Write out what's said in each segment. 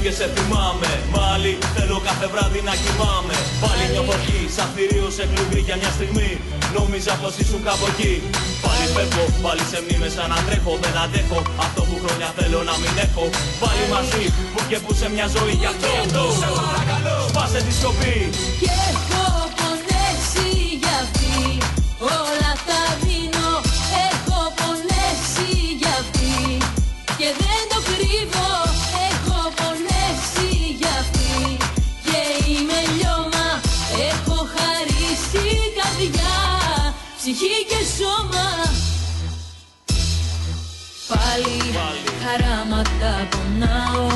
και σε θυμάμαι. Μάλι θέλω κάθε βράδυ να κοιμάμαι. Πάλι νιώθω εκεί, σαν θηρίο σε κλουβί για μια στιγμή. Νόμιζα πως ήσουν κάπου εκεί. Πάλι φεύγω, πάλι σε μνήμες σαν να τρέχω. Δεν αντέχω αυτό που χρόνια θέλω να μην έχω. Πάλι μαζί, που και που σε μια ζωή. Γι' αυτό σε παρακαλώ, σπάσε τη σιωπή. Και έχω πονέσει για αυτή, όλα τα δίνω. Έχω πονέσει για αυτή και δεν το κρύβω. Έχω πονέσει για αυτή και είμαι λιώμα. Έχω χαρίσει καρδιά, ψυχή και σώμα. Πάλι χαράματα πονάω,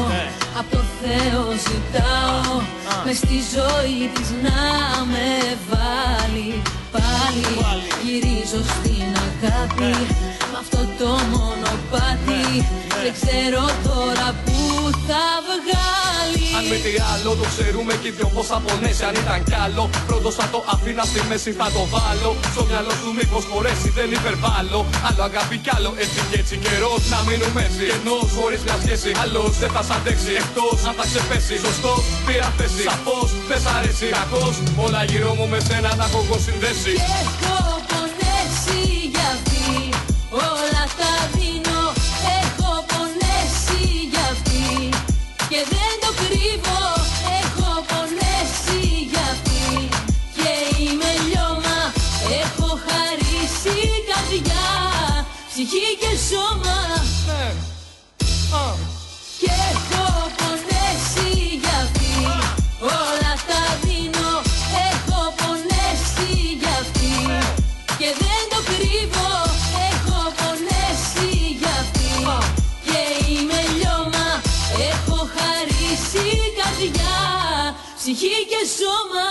απ' το Θεό ζητάω μες στη ζωή της να με βάλει. Πάλι γυρίζω στην αγάπη μ' αυτό το μονοπάτι. Δεν ξέρω τώρα που θα βγάλει. Αν μη τι άλλο το ξέρουμε κι οι δυο πως θα πονέσει. Αν ήταν κι άλλο πρώτος θα το αφήνα στη μέση, θα το βάλω στο μυαλό του μήπως χωρέσει, δεν υπερβάλλω. Άλλο αγάπη κι άλλο έτσι κι έτσι, καιρός να μείνουμε έτσι. Κενός χωρίς μια σχέση, άλλος δεν θα σ' αντέξει. Εκτός αν θα ξεπέσει, σωστός πήρα θέση. Σαφώς δεν σ' αρέσει, κακός όλα γύρω μου με σένα τα έχω εγώ συνδέσει. Και έχω πονέσει για αυτή, όλα τα δίνω. Έχω πονέσει για αυτή και δεν το κρύβω. Έχω πονέσει για αυτή και είμαι λιώμα. Έχω χαρίσει καρδιά, ψυχή και σώμα. Και έχω πονέσει για αυτή, όλα τα δίνω. Έχω πονέσει για αυτή και δεν το κρύβω. Έχω πονέσει για αυτή και είμαι λιώμα. Έχω χαρίσει καρδιά, ψυχή και σώμα.